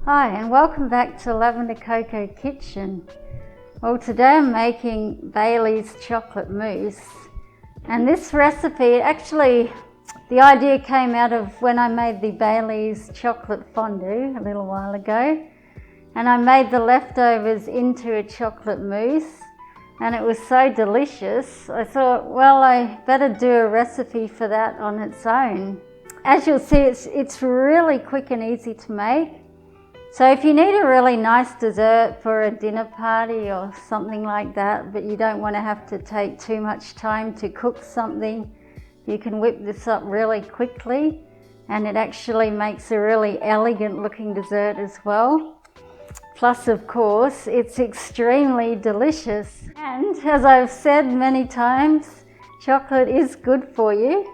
Hi and welcome back to Lavender Coco Kitchen. Well, today I'm making Bailey's chocolate mousse, and this recipe, actually the idea came out of when I made the Bailey's chocolate fondue a little while ago, and I made the leftovers into a chocolate mousse and it was so delicious. I thought, well, I better do a recipe for that on its own. As you'll see, it's really quick and easy to make. So if you need a really nice dessert for a dinner party or something like that, but you don't want to have to take too much time to cook something, you can whip this up really quickly, and it actually makes a really elegant looking dessert as well. Plus, of course, it's extremely delicious. And as I've said many times, chocolate is good for you,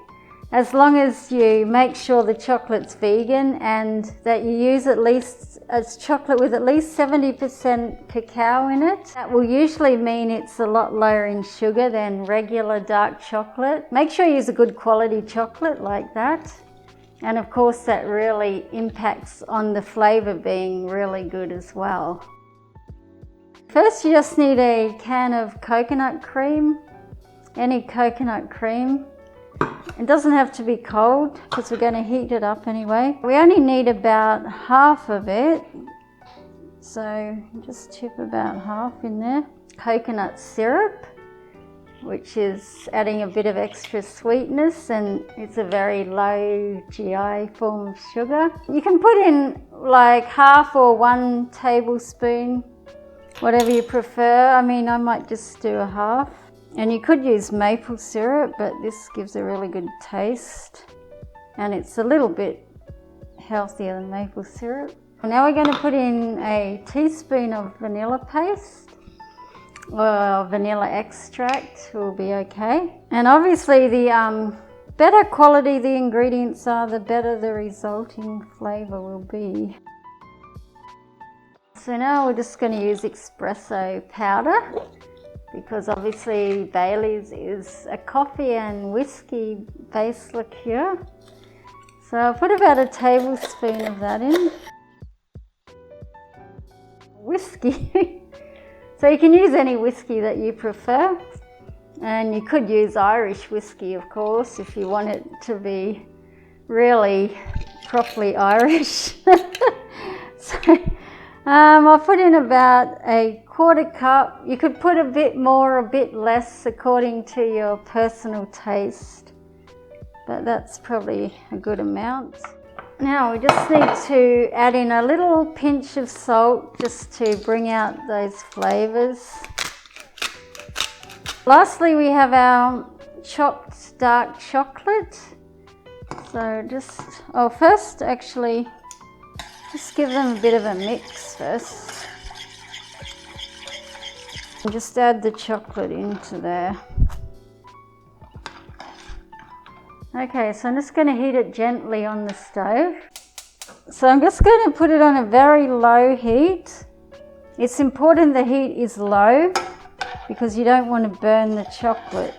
as long as you make sure the chocolate's vegan and that you use it's chocolate with at least 70% cacao in it. That will usually mean it's a lot lower in sugar than regular dark chocolate. Make sure you use a good quality chocolate like that. And of course that really impacts on the flavour being really good as well. First you just need a can of coconut cream, any coconut cream. It doesn't have to be cold because we're going to heat it up anyway. We only need about half of it, so just tip about half in there. Coconut syrup, which is adding a bit of extra sweetness, and it's a very low GI form of sugar. You can put in like half or 1 tablespoon, whatever you prefer. I mean, I might just do a half. And you could use maple syrup, but this gives a really good taste. And it's a little bit healthier than maple syrup. Now we're going to put in a teaspoon of vanilla paste, or vanilla extract will be okay. And obviously the better quality the ingredients are, the better the resulting flavour will be. So now we're just going to use espresso powder, because obviously Bailey's is a coffee and whiskey based liqueur. So I'll put about a tablespoon of that in. Whiskey. So you can use any whiskey that you prefer, and you could use Irish whiskey, of course, if you want it to be really properly Irish. So I'll put in about a 1/4 cup. You could put a bit more, a bit less, according to your personal taste, but that's probably a good amount. Now we just need to add in a little pinch of salt just to bring out those flavours. Lastly, we have our chopped dark chocolate. So first actually, just give them a bit of a mix first. And just add the chocolate into there. Okay, so I'm just going to heat it gently on the stove. So I'm just going to put it on a very low heat. It's important the heat is low because you don't want to burn the chocolate.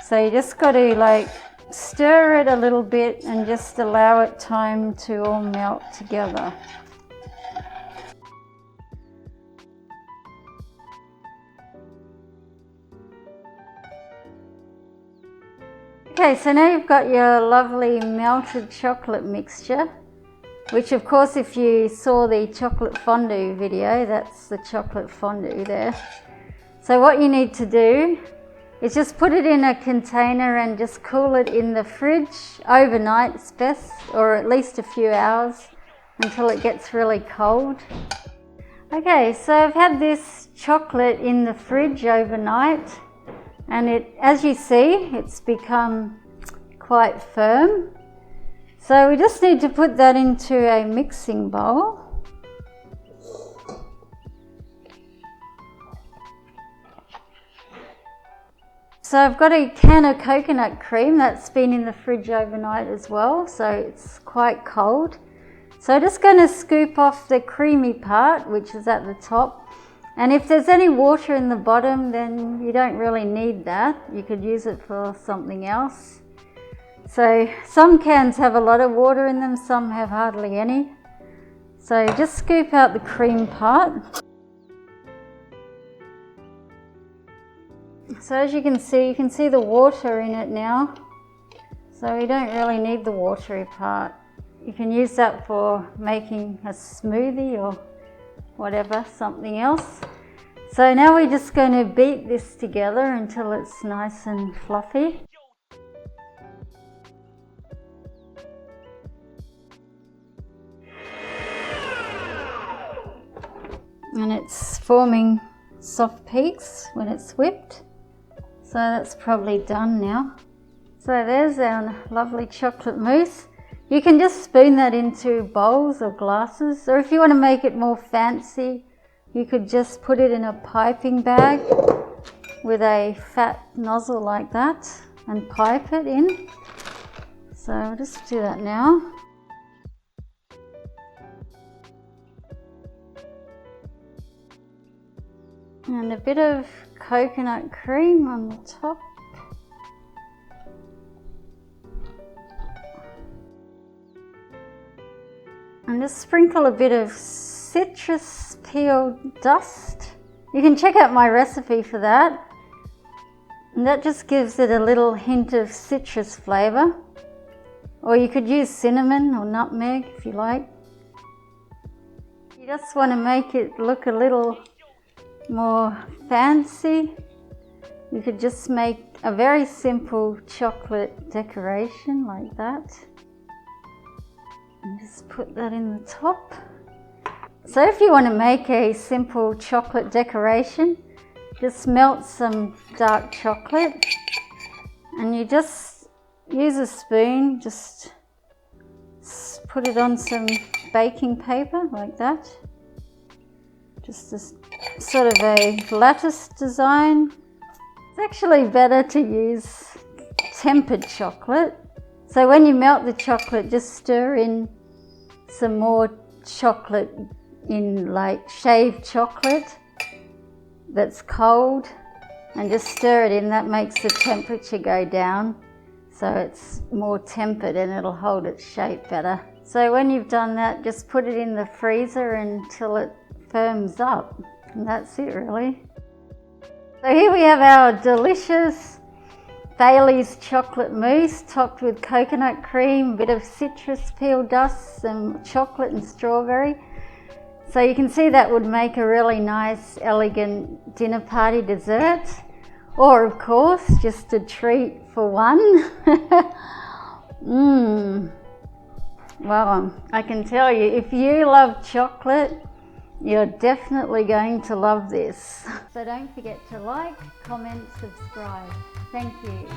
So you just got to like stir it a little bit and just allow it time to all melt together. Okay, so now you've got your lovely melted chocolate mixture, which of course if you saw the chocolate fondue video, that's the chocolate fondue there. So what you need to do is just put it in a container and just cool it in the fridge overnight, it's best, or at least a few hours until it gets really cold. Okay, so I've had this chocolate in the fridge overnight, and as you see, it's become quite firm. So we just need to put that into a mixing bowl. So I've got a can of coconut cream that's been in the fridge overnight as well, so it's quite cold. So I'm just going to scoop off the creamy part, which is at the top. And if there's any water in the bottom, then you don't really need that. You could use it for something else. So some cans have a lot of water in them, some have hardly any. So just scoop out the cream part. So as you can see the water in it now. So we don't really need the watery part. You can use that for making a smoothie or whatever, something else. So now we're just going to beat this together until it's nice and fluffy. And it's forming soft peaks when it's whipped. So that's probably done now. So there's our lovely chocolate mousse. You can just spoon that into bowls or glasses, or if you want to make it more fancy, you could just put it in a piping bag with a fat nozzle like that and pipe it in. So I'll just do that now. And a bit of coconut cream on the top. And just sprinkle a bit of citrus peel dust. You can check out my recipe for that. And that just gives it a little hint of citrus flavour. Or you could use cinnamon or nutmeg if you like. You just want to make it look a little more fancy. You could just make a very simple chocolate decoration like that. And just put that in the top. So if you want to make a simple chocolate decoration, just melt some dark chocolate and you just use a spoon, just put it on some baking paper like that. Just a sort of a lattice design. It's actually better to use tempered chocolate. So when you melt the chocolate, just stir in some more chocolate in like shaved chocolate that's cold and just stir it in. That makes the temperature go down so it's more tempered and it'll hold its shape better. So when you've done that, just put it in the freezer until it firms up, and that's it really. So here we have our delicious Bailey's chocolate mousse topped with coconut cream, a bit of citrus peel dust, some chocolate and strawberry. So you can see that would make a really nice, elegant dinner party dessert. Or of course, just a treat for one. Well, I can tell you, if you love chocolate, you're definitely going to love this. So don't forget to like, comment, subscribe. Thank you.